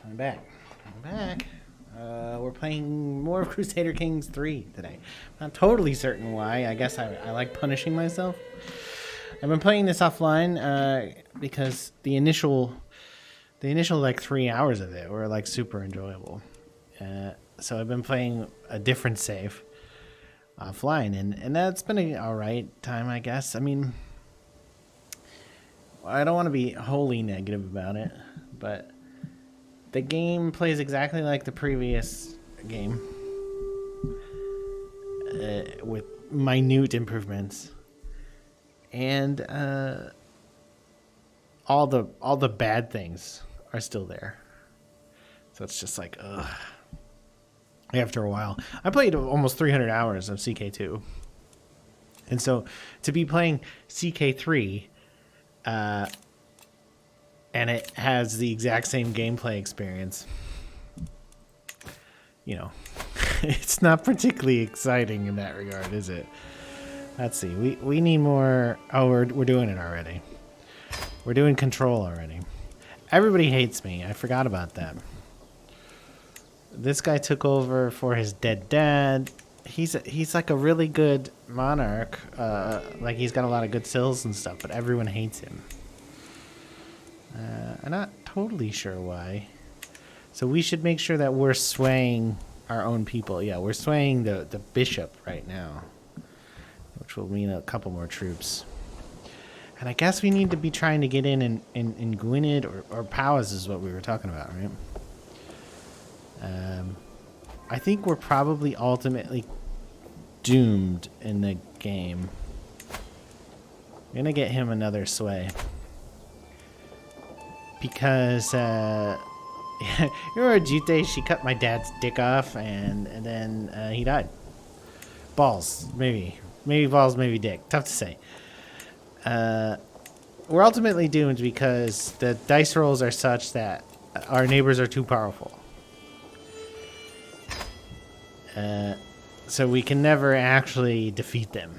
I'm back. I'm back. We're playing more of Crusader Kings 3 today. Not totally certain why. I guess I like punishing myself. I've been playing this offline because the initial like 3 hours of it were like super enjoyable. So I've been playing a different save offline, and that's been an alright time, I guess. I mean, I don't want to be wholly negative about it, but the game plays exactly like the previous game, with minute improvements, and all the bad things are still there. So it's just like, ugh. After a while, I played almost 300 hours of CK2, and so to be playing CK3, and it has the exact same gameplay experience, you know, it's not particularly exciting in that regard, is it? Let's see. We need more. Oh, we're doing it already. We're doing control already. Everybody hates me. I forgot about that. This guy took over for his dead dad. He's like a really good monarch. Like he's got a lot of good skills and stuff, but everyone hates him. I'm not totally sure why. So we should make sure that we're swaying our own people. Yeah, we're swaying the bishop right now, which will mean a couple more troops. And I guess we need to be trying to get in Gwynedd or Powys is what we were talking about, right? I think we're probably ultimately doomed in the game. I'm gonna get him another sway. Because, you remember Jute, she cut my dad's dick off and then he died. Balls, maybe. Maybe balls, maybe dick. Tough to say. We're ultimately doomed because the dice rolls are such that our neighbors are too powerful. So we can never actually defeat them.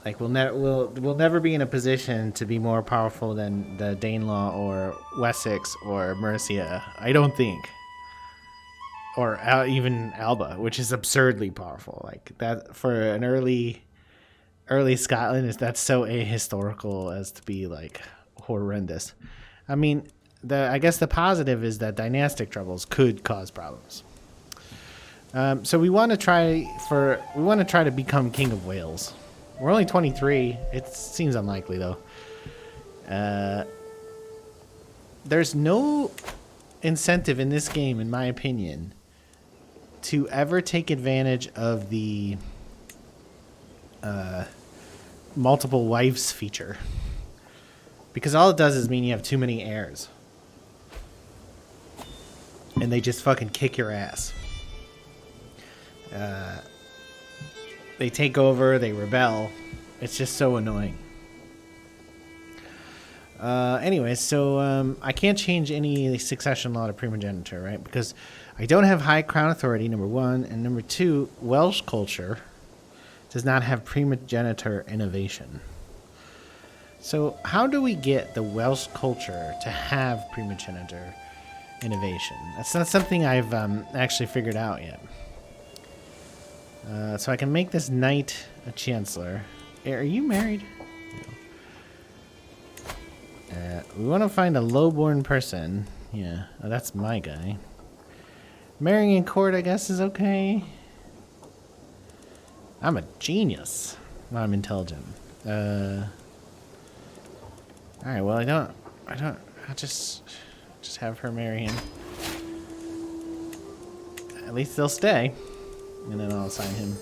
Like we'll never be in a position to be more powerful than the Danelaw or Wessex or Mercia. I don't think. Or even Alba, which is absurdly powerful. Like that for an early Scotland, that's so ahistorical as to be like horrendous. I mean, I guess the positive is that dynastic troubles could cause problems. So we want to try to become King of Wales. We're only 23. It seems unlikely though. There's no incentive in this game, in my opinion, to ever take advantage of the multiple wives feature, because all it does is mean you have too many heirs. And they just fucking kick your ass. They take over, they rebel. It's just so annoying. Anyway, so I can't change any succession law to primogeniture, right? Because I don't have high crown authority, number one. And number two, Welsh culture does not have primogeniture innovation. So how do we get the Welsh culture to have primogeniture innovation? That's not something I've actually figured out yet. So I can make this knight a chancellor. Are you married? No. We want to find a lowborn person. Yeah, that's my guy. Marrying in court, I guess, is okay. I'm a genius. No, I'm intelligent. All right. Well, I'll just have her marry him. At least they'll stay. And then I'll assign him.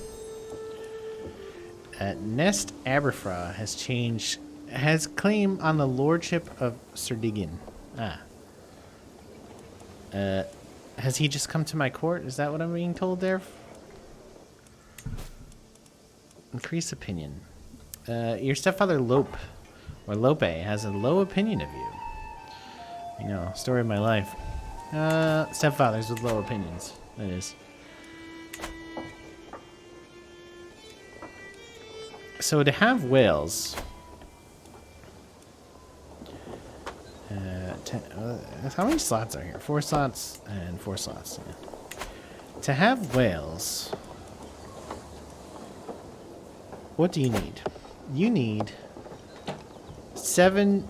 Nest Aberfraw has claim on the lordship of Cerdigian. Has he just come to my court? Is that what I'm being told there? Increase opinion. Your stepfather Lope has a low opinion of you. You know, story of my life. Stepfathers with low opinions. That is. So to have Wales, How many slots are here? 4 slots and 4 slots. Yeah. To have Wales, what do you need? You need 7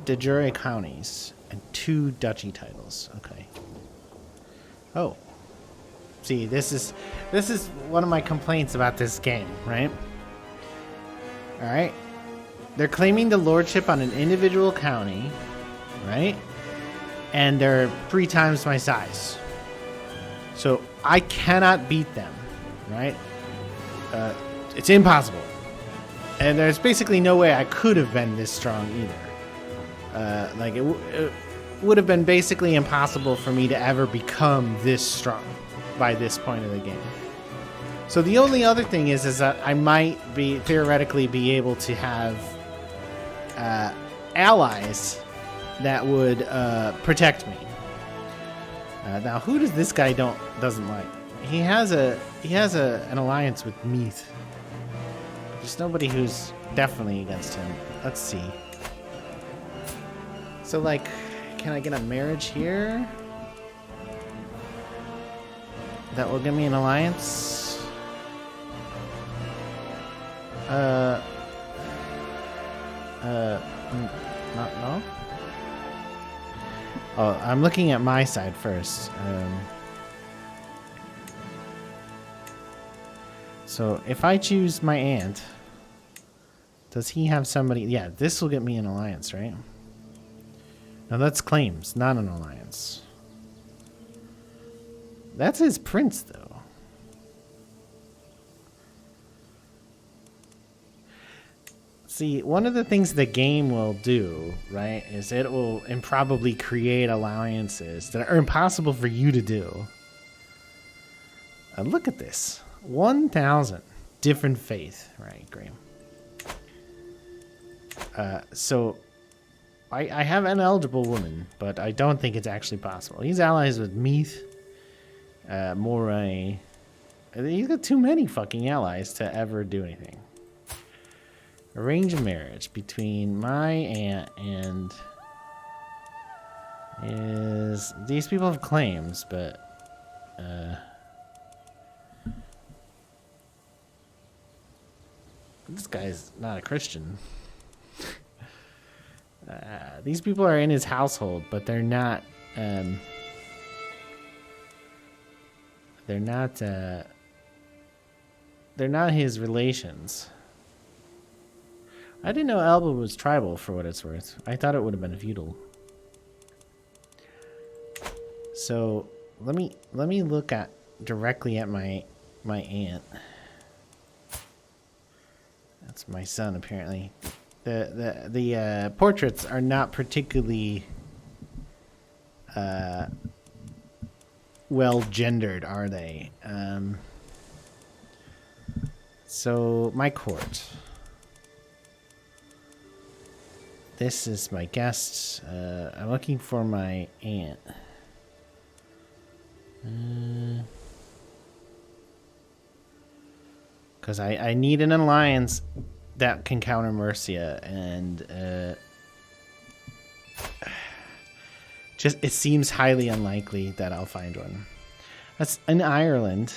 de jure counties and 2 duchy titles. Okay. Oh. See, this is one of my complaints about this game, right? All right. They're claiming the lordship on an individual county, right? And they're 3 times my size. So I cannot beat them, right? It's impossible. And there's basically no way I could have been this strong either. Like, it would have been basically impossible for me to ever become this strong by this point of the game. So the only other thing is that I might theoretically be able to have allies that would protect me. Now, who does this guy doesn't like? He has an alliance with Meath. There's nobody who's definitely against him. Let's see. So, like, can I get a marriage here? That will give me an alliance. No. Oh, I'm looking at my side first. So if I choose my aunt, does he have somebody? Yeah, this will get me an alliance, right? No, that's claims, not an alliance. That's his prince, though. See, one of the things the game will do, right, is it will improbably create alliances that are impossible for you to do. Look at this. 1,000 different faith, right, Graham? So I have an eligible woman, but I don't think it's actually possible. He's allies with Meath, Moray. He's got too many fucking allies to ever do anything. Arrange a marriage between my aunt and these people have claims, but this guy's not a Christian. These people are in his household, but they're not his relations. I didn't know Alba was tribal, for what it's worth. I thought it would have been feudal. So let me look directly at my aunt. That's my son, apparently. The portraits are not particularly well gendered, are they? So my court. This is my guest. I'm looking for my aunt. Because I need an alliance that can counter Mercia, and just it seems highly unlikely that I'll find one. That's in Ireland.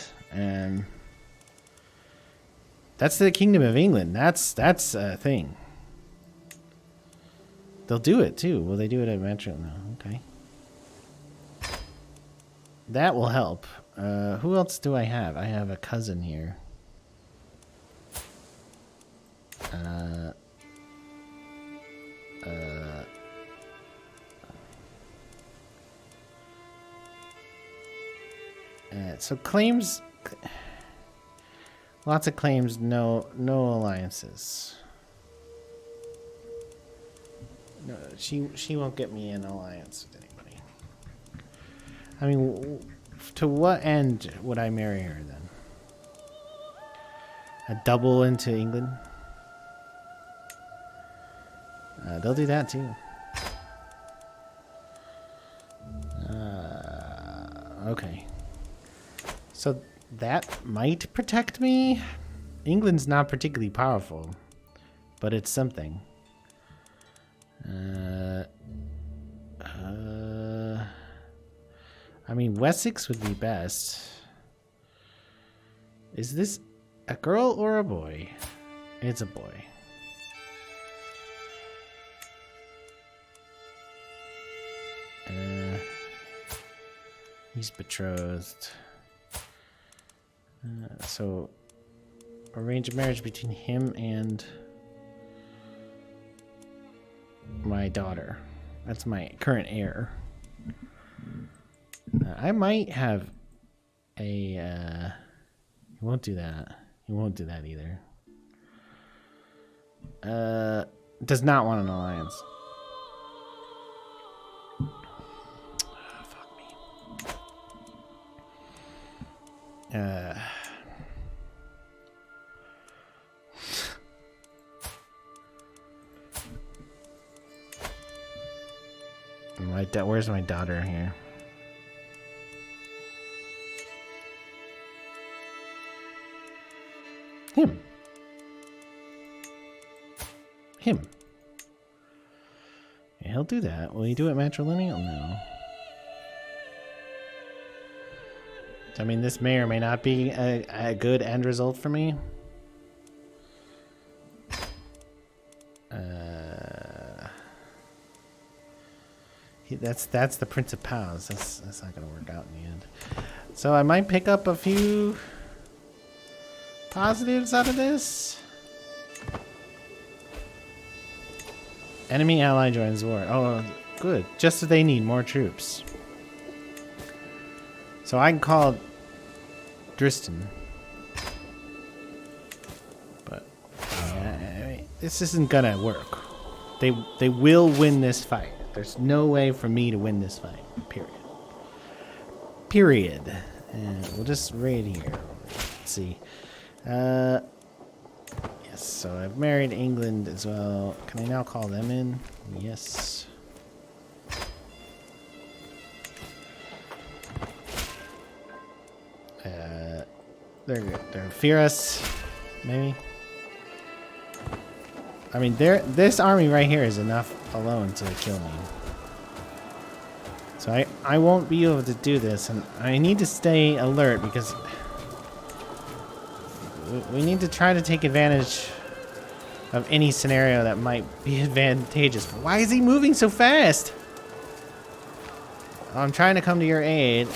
That's the Kingdom of England. That's a thing. They'll do it too. Will they do it at Metro? No. Okay. That will help. Who else do I have? I have a cousin here. So claims, lots of claims, no alliances. No, she won't get me an alliance with anybody. I mean, to what end would I marry her then? A double into England? They'll do that too. Okay. So that might protect me. England's not particularly powerful, but it's something. I mean, Wessex would be best. Is this a girl or a boy? It's a boy. He's betrothed. So, arrange a marriage between him and my daughter. That's my current heir. I might have a... he won't do that. He won't do that either. Does not want an alliance. Fuck me. Where's my daughter here? Him. Yeah, he'll do that. Will he do it matrilineal? No. I mean, this may or may not be a good end result for me. That's the Prince of Powers. That's not gonna work out in the end. So I might pick up a few positives out of this. Enemy ally joins war. Oh, good. Just as they need more troops. So I can call Dristan. But this isn't gonna work. They will win this fight. There's no way for me to win this fight. Period. And we'll just raid here. Let's see. Yes, so I've married England as well. Can I now call them in? Yes. They're fear us, maybe. I mean, this army right here is enough alone to kill me. So I won't be able to do this, and I need to stay alert because we need to try to take advantage of any scenario that might be advantageous. Why is he moving so fast? I'm trying to come to your aid.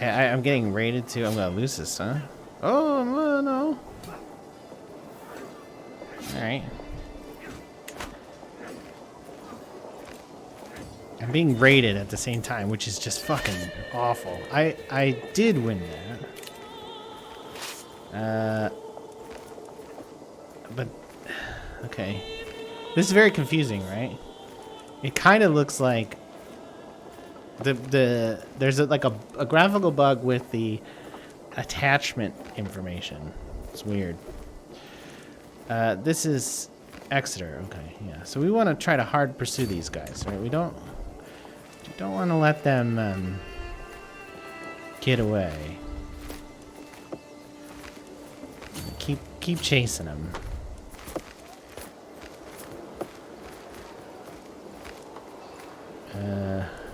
I'm getting raided too. I'm gonna lose this, huh? Oh, no. Alright. I'm being raided at the same time, which is just fucking awful. I did win that. But, okay. This is very confusing, right? It kind of looks like there's like a graphical bug with the attachment information. It's weird. This is Exeter. Okay, yeah. So we want to try to hard pursue these guys, right? We don't want to let them get away. Keep chasing them.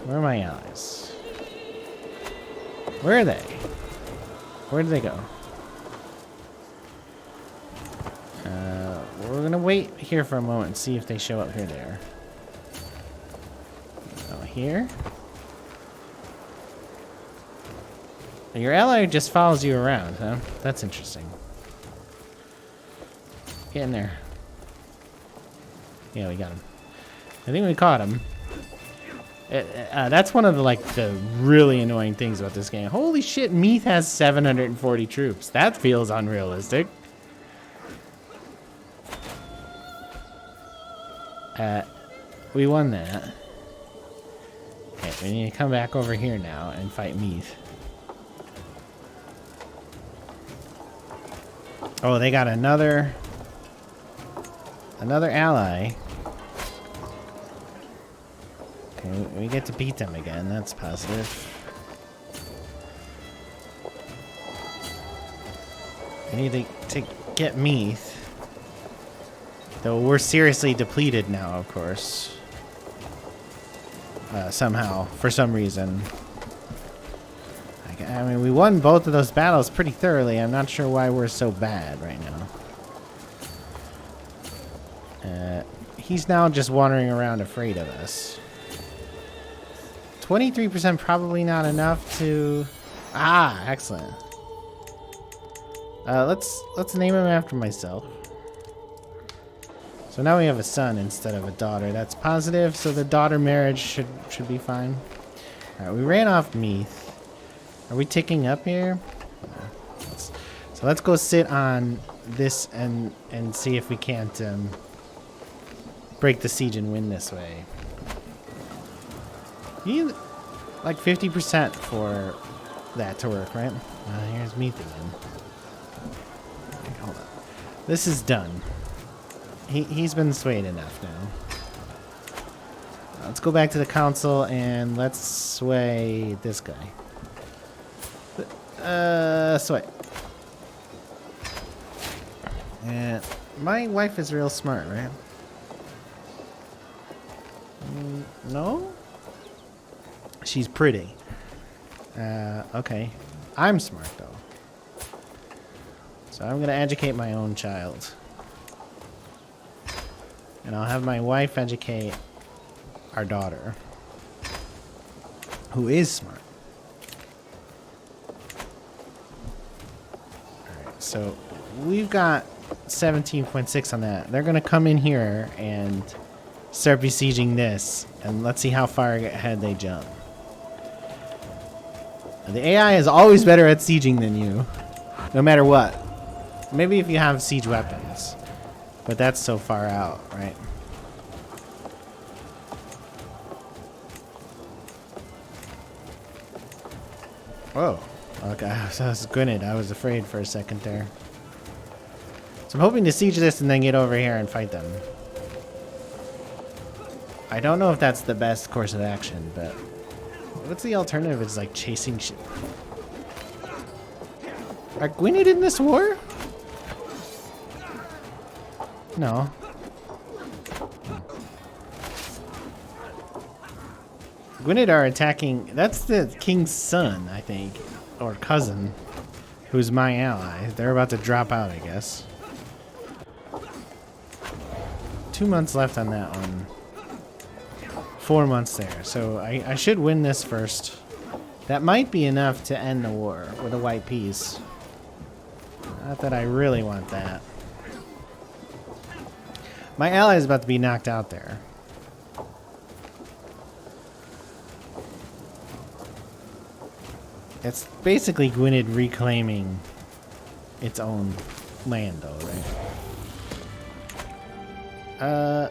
Where are my allies? Where are they? Where did they go? We're gonna wait here for a moment and see if they show up here. There. Oh, here? Your ally just follows you around, huh? That's interesting. Get in there. Yeah, we got him. I think we caught him. That's one of the really annoying things about this game. Holy shit, Meath has 740 troops. That feels unrealistic. We won that. Okay, we need to come back over here now and fight Meath. Oh, they got another ally. Okay, we get to beat them again. That's positive. We need to get Meath. Though we're seriously depleted now, of course. somehow, for some reason. I mean, we won both of those battles pretty thoroughly. I'm not sure why we're so bad right now. He's now just wandering around afraid of us. 23% probably not enough to... Ah, excellent. Let's name him after myself. So now we have a son instead of a daughter. That's positive. So the daughter marriage should be fine. All right, we ran off Meath. Are we ticking up here? So let's go sit on this and see if we can't break the siege and win this way. You need like 50% for that to work, right? Here's Meath again. Hold on. This is done. He's been swayed enough now. Let's go back to the council and let's sway this guy. Sway. And my wife is real smart, right? No? She's pretty. Okay. I'm smart, though. So I'm going to educate my own child. And I'll have my wife educate our daughter, who is smart. Alright, so we've got 17.6 on that. They're going to come in here and start besieging this, and let's see how far ahead they jump. The AI is always better at sieging than you, no matter what. Maybe if you have siege weapons, but that's so far out, right? Whoa. Okay, I was Gwynedd. I was afraid for a second there. So I'm hoping to siege this and then get over here and fight them. I don't know if that's the best course of action, but what's the alternative? It's like chasing shit. Are Gwynedd in this war? No. Gwynedd are attacking... That's the king's son, I think. Or cousin. Who's my ally. They're about to drop out, I guess. 2 months left on that one. 4 months there. So I should win this first. That might be enough to end the war with a white peace. Not that I really want that. My ally is about to be knocked out there. It's basically Gwynedd reclaiming its own land, though, right?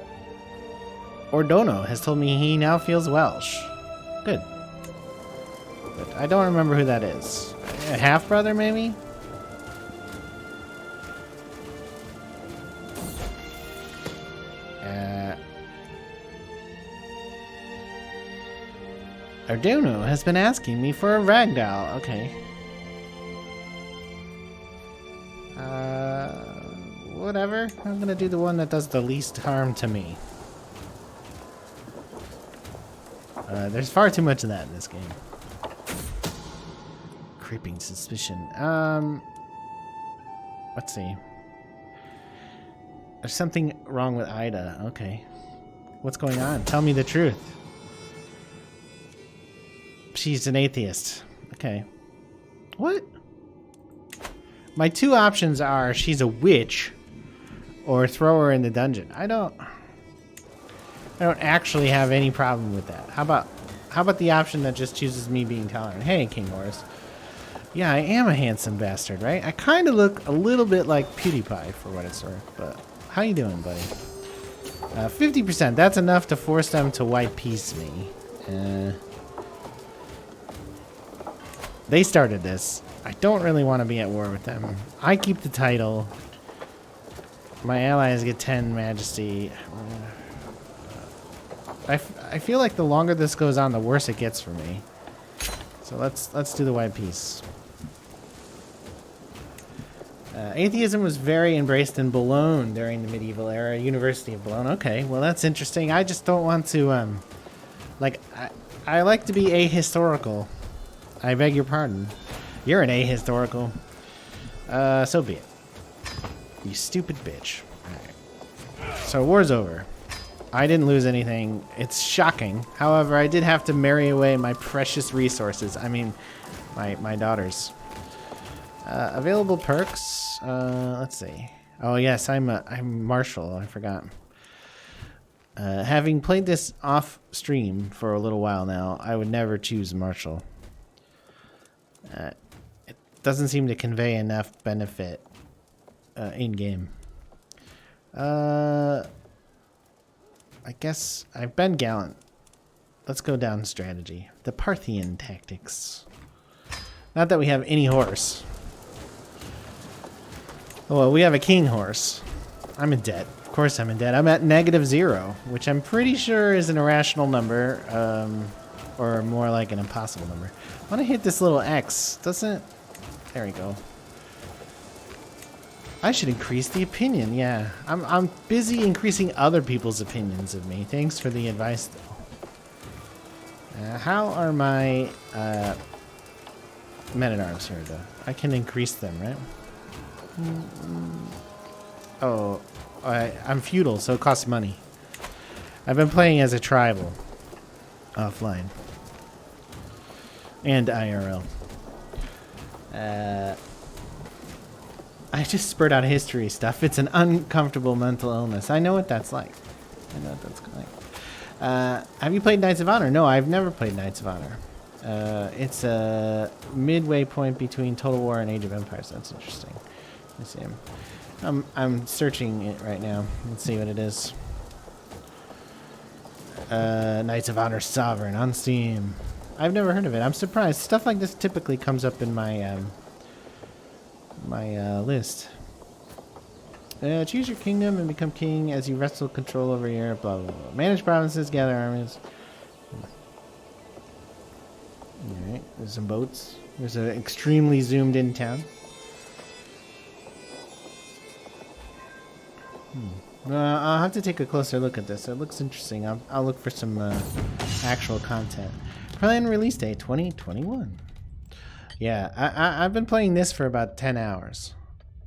Ordono has told me he now feels Welsh. Good. But I don't remember who that is. A half-brother, maybe? Ordono has been asking me for a ragdoll. Okay. Whatever. I'm gonna do the one that does the least harm to me. There's far too much of that in this game. Creeping suspicion. Let's see. There's something wrong with Ida. Okay. What's going on? Tell me the truth. She's an atheist. Okay. What? My two options are she's a witch or throw her in the dungeon. I don't actually have any problem with that. How about the option that just chooses me being tolerant? Hey, King Horus. Yeah, I am a handsome bastard, right? I kind of look a little bit like PewDiePie for what it's worth, but how you doing, buddy? 50%. That's enough to force them to white peace me. They started this. I don't really want to be at war with them. I keep the title. My allies get 10 majesty. I feel like the longer this goes on, the worse it gets for me. So let's do the white peace. Atheism was very embraced in Boulogne during the medieval era. University of Boulogne. Okay, well that's interesting. I just don't want to Like, I like to be ahistorical. I beg your pardon. You're an ahistorical. So be it. You stupid bitch. Alright. So war's over. I didn't lose anything. It's shocking. However, I did have to marry away my precious resources. I mean, my daughters. Available perks. Let's see. Oh yes, I'm Marshall. I forgot. Having played this off stream for a little while now, I would never choose Marshall. It doesn't seem to convey enough benefit in game. I guess I've been gallant. Let's go down strategy. The Parthian tactics. Not that we have any horse. Oh, well, we have a king horse. I'm in debt. Of course I'm in debt. I'm at -0, which I'm pretty sure is an irrational number, or more like an impossible number. I want to hit this little X. Doesn't... There we go. I should increase the opinion, yeah. I'm busy increasing other people's opinions of me. Thanks for the advice, though. How are my men-at-arms here, though? I can increase them, right? Oh, I'm feudal, so it costs money. I've been playing as a tribal. Offline. And IRL. I just spurred out history stuff. It's an uncomfortable mental illness. I know what that's like. I know what that's like. Have you played Knights of Honor? No, I've never played Knights of Honor. It's a midway point between Total War and Age of Empires. That's interesting. Let's see. I'm searching it right now. Let's see what it is. Knights of Honor Sovereign on Steam. I've never heard of it. I'm surprised. Stuff like this typically comes up in my list. Choose your kingdom and become king as you wrestle control over your blah blah blah. Manage provinces, gather armies. Alright, there's some boats. There's an extremely zoomed in town. I'll have to take a closer look at this. It looks interesting. I'll look for some actual content. Plan release date 2021. Yeah, I've been playing this for about 10 hours.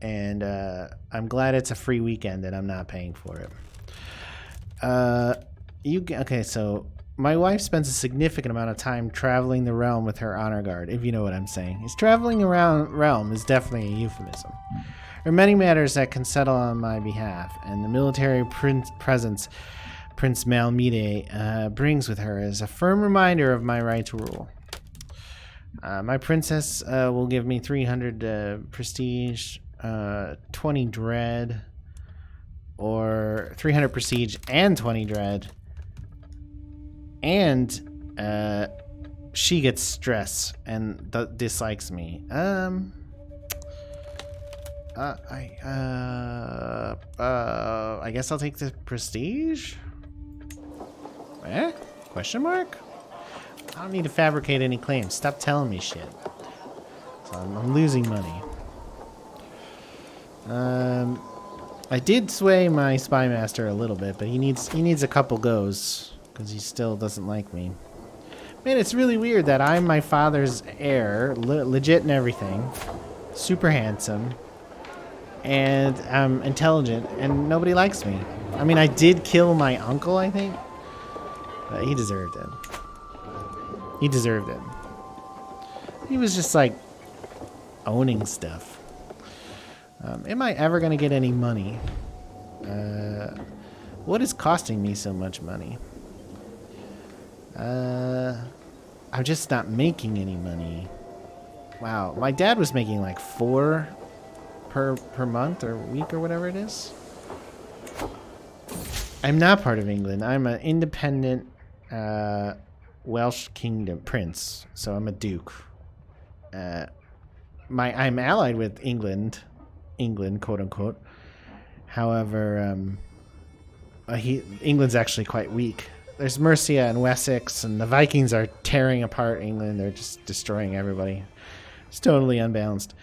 And I'm glad it's a free weekend and I'm not paying for it. Okay, so my wife spends a significant amount of time traveling the realm with her honor guard, if you know what I'm saying. Is traveling around realm is definitely a euphemism. There are many matters that can settle on my behalf, and the military presence Prince Malmide brings with her is a firm reminder of my right to rule. My princess will give me 300 prestige, 20 dread, or 300 prestige and 20 dread, and she gets stress and dislikes me. I guess I'll take the prestige? Question mark? I don't need to fabricate any claims. Stop telling me shit. So I'm losing money. I did sway my spy master a little bit, but he needs a couple goes because he still doesn't like me. Man, it's really weird that I'm my father's heir, legit and everything, super handsome, and I'm intelligent, and nobody likes me. I mean, I did kill my uncle, I think, but he deserved it. He deserved it. He was just like owning stuff. Am I ever gonna get any money? What is costing me so much money? I'm just not making any money. Wow, my dad was making like 4 per month or week or whatever it is. I'm not part of England. I'm an independent Welsh kingdom prince, so I'm a duke. I'm allied with England, quote unquote. However, England's actually quite weak. There's Mercia and Wessex, and the Vikings are tearing apart England. They're just destroying everybody. It's totally unbalanced.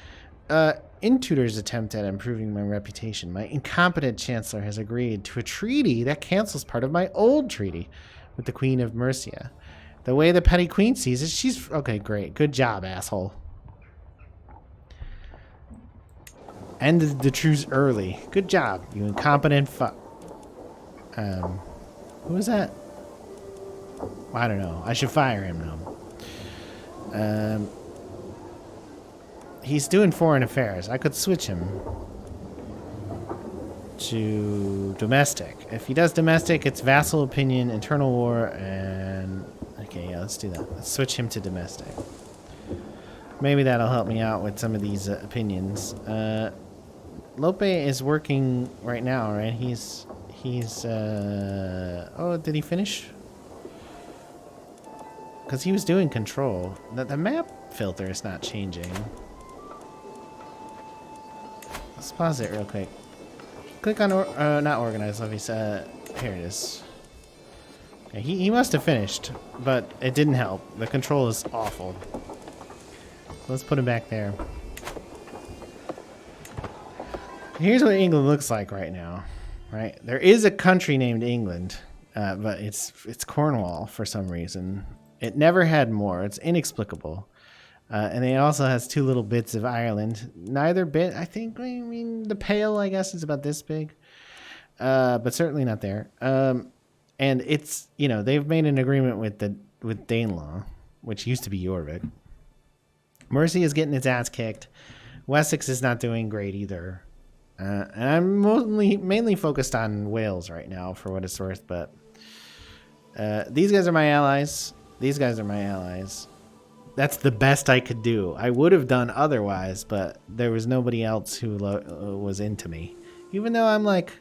In Tudor's attempt at improving my reputation, my incompetent chancellor has agreed to a treaty that cancels part of my old treaty. with the Queen of Mercia. The way the petty queen sees it, she's... Okay, great. Good job, asshole. Ended the truce early. Good job, you incompetent fuck. Who was that? I don't know. I should fire him now. He's doing foreign affairs. I could switch him to domestic. If he does domestic, it's vassal opinion, internal war, and... Okay, yeah, let's do that. Let's switch him to domestic. Maybe that'll help me out with some of these opinions. Lope is working right now, right? He's oh, did he finish? Because he was doing control. The map filter is not changing. Let's pause it real quick. Click on, not organize levies. Here it is. Okay, he must have finished, but it didn't help. The control is awful. Let's put him back there. Here's what England looks like right now, right? There is a country named England, but it's Cornwall for some reason. It never had more. It's inexplicable. And it also has two little bits of Ireland. Neither bit, I think, I mean, the Pale, I guess, is about this big. But certainly not there. And it's, you know, they've made an agreement with Danelaw, which used to be Jorvik. Mercia is getting its ass kicked. Wessex is not doing great either. And I'm mainly focused on Wales right now, for what it's worth. But these guys are my allies. These guys are my allies. That's the best I could do. I would have done otherwise, but there was nobody else who was into me. Even though I'm like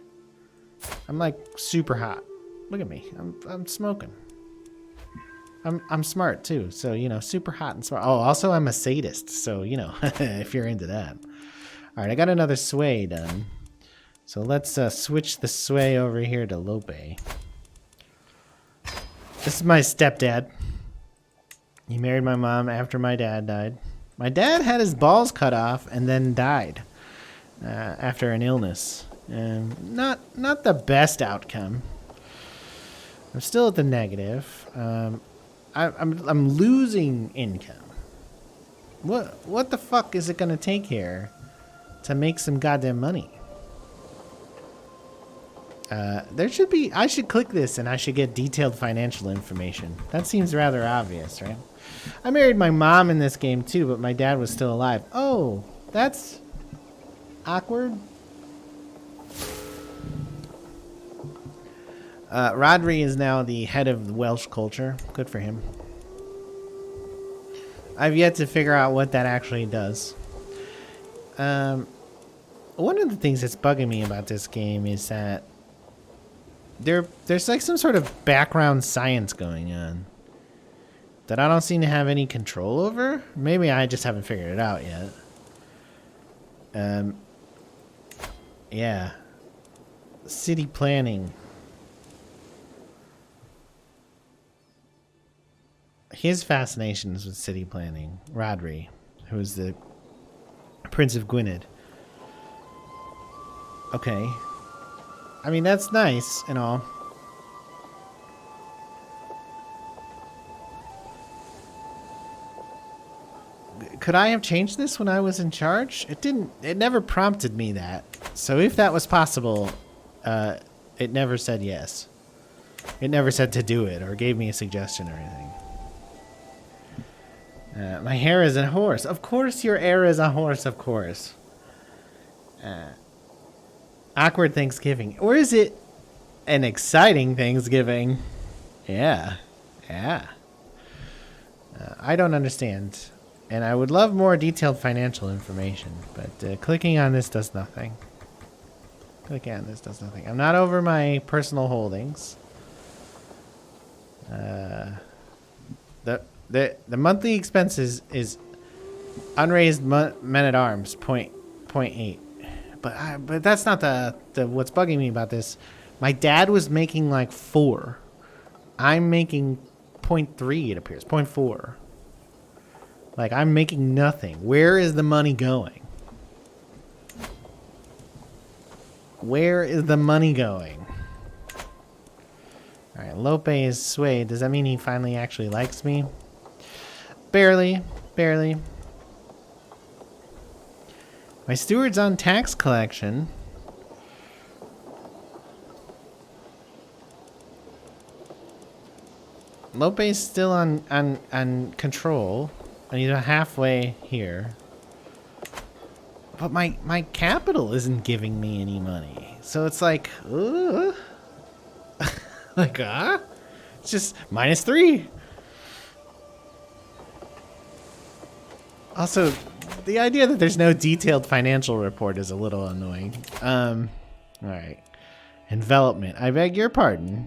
super hot. Look at me. I'm smoking. I'm smart too. So, you know, super hot and smart. Oh, also I'm a sadist. So, you know, if you're into that. All right, I got another sway done. So let's switch the sway over here to Lope. This is my stepdad. He married my mom after my dad died. My dad had his balls cut off and then died after an illness. Not the best outcome. I'm still at the negative. I'm losing income. What the fuck is it gonna take here to make some goddamn money? There should be... I should click this and I should get detailed financial information. That seems rather obvious, right? I married my mom in this game too, but my dad was still alive. Oh, that's awkward. Rodri is now the head of the Welsh culture. Good for him. I've yet to figure out what that actually does. One of the things that's bugging me about this game is that there's like some sort of background science going on that I don't seem to have any control over. Maybe I just haven't figured it out yet. Yeah. City planning. His fascinations with city planning. Rodri, who is the Prince of Gwynedd. Okay. I mean, that's nice and all. Could I have changed this when I was in charge? It didn't. It never prompted me that. So if that was possible, it never said yes. It never said to do it or gave me a suggestion or anything. My hair is a horse. Of course your hair is a horse, of course. Awkward Thanksgiving. Or is it an exciting Thanksgiving? Yeah. Yeah. I don't understand. And I would love more detailed financial information. But clicking on this does nothing. Clicking on this does nothing. I'm not over my personal holdings. The monthly expenses is unraised men-at-arms, 0.8. But that's not the what's bugging me about this. My dad was making like 4. I'm making 0.3, it appears. 0.4. Like, I'm making nothing. Where is the money going? Where is the money going? Alright, Lope is swayed. Does that mean he finally actually likes me? Barely. Barely. My steward's on tax collection. Lope's still on control. And he's halfway here. But my capital isn't giving me any money. So it's like, like, it's just -3. Also, the idea that there's no detailed financial report is a little annoying. Alright. Envelopment. I beg your pardon.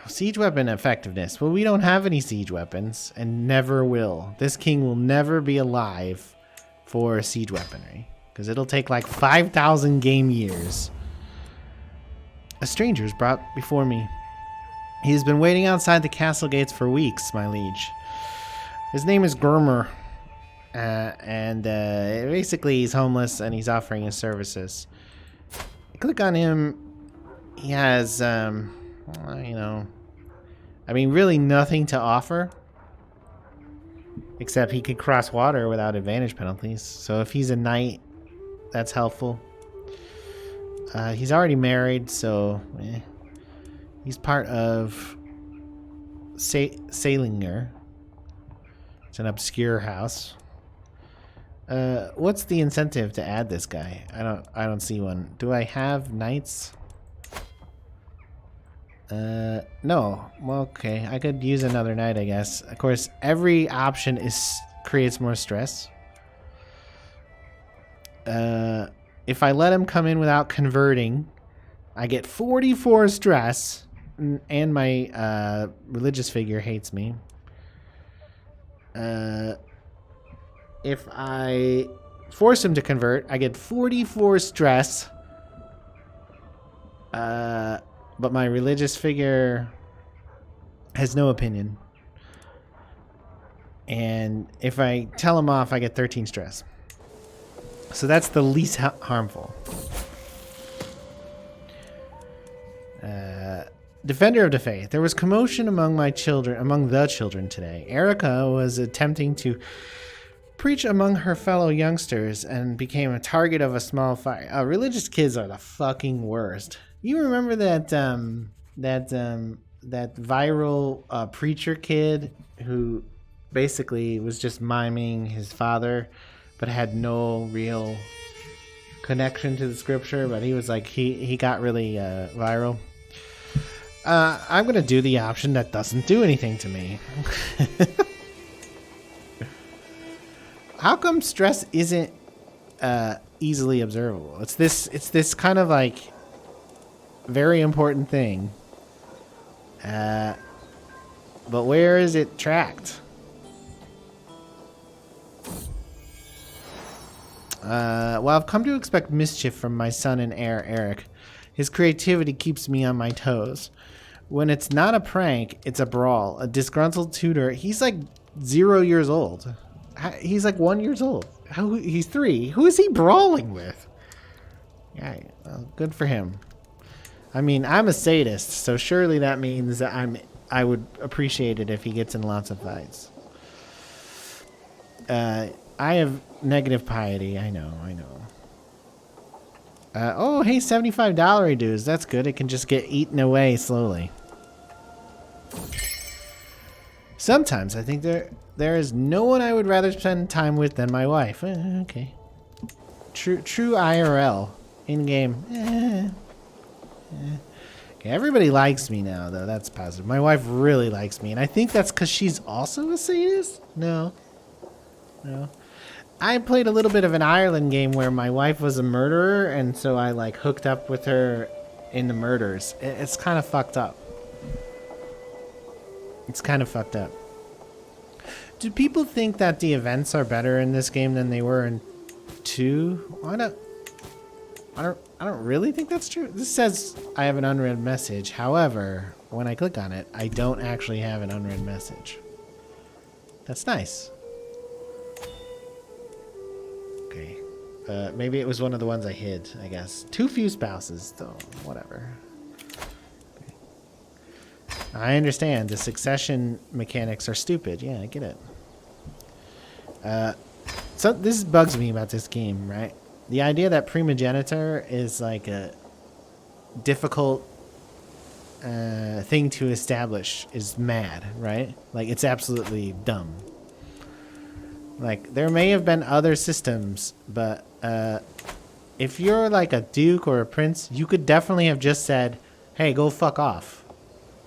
Siege weapon effectiveness. Well, we don't have any siege weapons and never will. This king will never be alive for siege weaponry because it'll take like 5,000 game years. A stranger is brought before me. He has been waiting outside the castle gates for weeks, my liege. His name is Gurmer, and basically he's homeless and he's offering his services. I click on him. He has, you know, I mean, really nothing to offer. Except he could cross water without advantage penalties. So if he's a knight, that's helpful. He's already married, so he's part of Salinger. It's an obscure house. What's the incentive to add this guy? I don't see one. Do I have knights? No. Well, okay. I could use another knight, I guess. Of course, every option creates more stress. If I let him come in without converting, I get 44 stress, and my religious figure hates me. If I force him to convert, I get 44 stress. But my religious figure has no opinion. And if I tell him off, I get 13 stress. So that's the least harmful. Defender of the Faith. There was commotion among the children today. Erica was attempting to preach among her fellow youngsters and became a target of a small fire. Religious kids are the fucking worst. You remember that that viral preacher kid who basically was just miming his father, but had no real connection to the scripture? But he was like he got really viral. I'm gonna do the option that doesn't do anything to me. How come stress isn't easily observable? It's this kind of like very important thing. But where is it tracked? Well, I've come to expect mischief from my son and heir, Eric. His creativity keeps me on my toes. When it's not a prank, it's a brawl. A disgruntled tutor. He's like 0 years old. He's like 1 year old. He's 3. Who is he brawling with? Yeah, well, good for him. I mean, I'm a sadist, so surely that means that I would appreciate it if he gets in lots of fights. I have negative piety. I know. Oh, hey, $75 dues. That's good. It can just get eaten away slowly. Sometimes I think there is no one I would rather spend time with than my wife. Okay. True IRL. In-game. Okay, everybody likes me now, though. That's positive. My wife really likes me, and I think that's because she's also a sadist? No. I played a little bit of an Ireland game where my wife was a murderer, and so I like hooked up with her in the murders. It's kind of fucked up. Do people think that the events are better in this game than they were in 2? I don't really think that's true. This says I have an unread message. However, when I click on it, I don't actually have an unread message. That's nice. Okay. Maybe it was one of the ones I hid, I guess. Too few spouses, though. Whatever. Okay. I understand. The succession mechanics are stupid. Yeah, I get it. So this bugs me about this game, right? The idea that primogenitor is like a difficult thing to establish is mad, right? Like, it's absolutely dumb. Like, there may have been other systems, but if you're like a duke or a prince, you could definitely have just said, hey, go fuck off.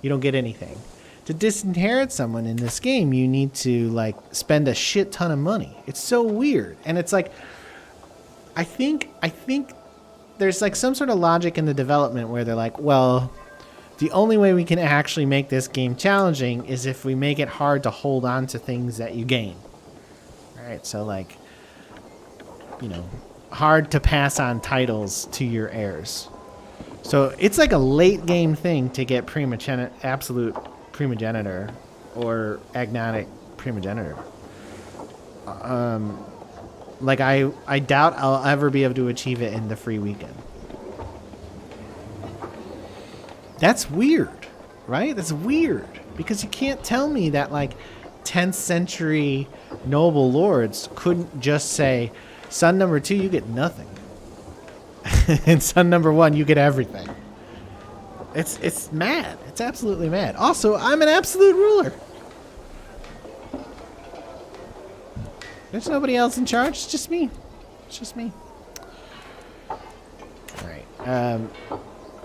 You don't get anything. To disinherit someone in this game, you need to like spend a shit ton of money. It's so weird. And it's like, I think there's like some sort of logic in the development where they're like, well, the only way we can actually make this game challenging is if we make it hard to hold on to things that you gain. All right, so like, you know, hard to pass on titles to your heirs. So it's like a late game thing to get absolute primogenitor or agnatic primogenitor. Like I doubt I'll ever be able to achieve it in the free weekend. That's weird, right? That's weird because you can't tell me that like 10th century noble lords couldn't just say, son number 2, you get nothing. And son number 1, you get everything. It's mad. It's absolutely mad. Also, I'm an absolute ruler. There's nobody else in charge. It's just me. It's just me. All right.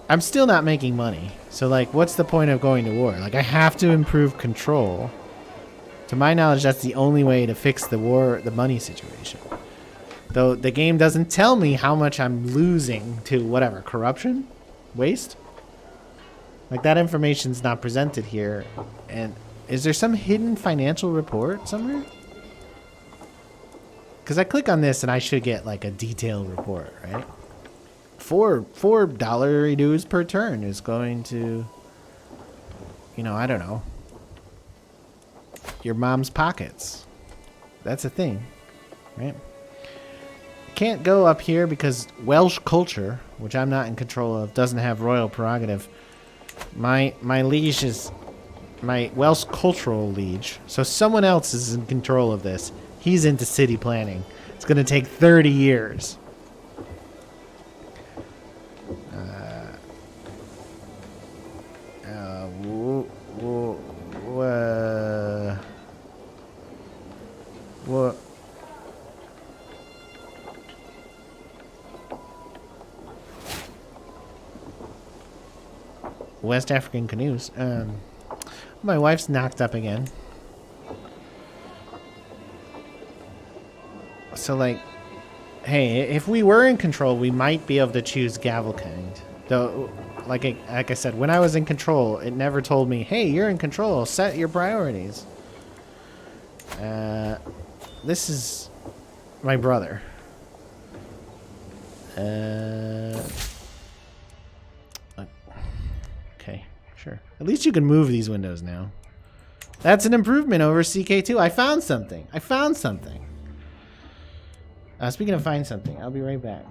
I'm still not making money. So, like, what's the point of going to war? Like, I have to improve control. To my knowledge, that's the only way to fix the money situation. Though the game doesn't tell me how much I'm losing to whatever, corruption? Waste? Like, that information's not presented here. And is there some hidden financial report somewhere? Because I click on this and I should get like a detailed report, right? $4 dues per turn is going to, you know, I don't know, your mom's pockets. That's a thing, right? Can't go up here because Welsh culture, which I'm not in control of, doesn't have royal prerogative. My liege is my Welsh cultural liege, so someone else is in control of this. He's into city planning. It's going to take 30 years. What? West African canoes. My wife's knocked up again. So, like, hey, if we were in control, we might be able to choose Gavelkind. Though, like I said, when I was in control, it never told me, hey, you're in control, set your priorities. This is my brother. Okay, sure. At least you can move these windows now. That's an improvement over CK2. I found something. Speaking of find something, I'll be right back.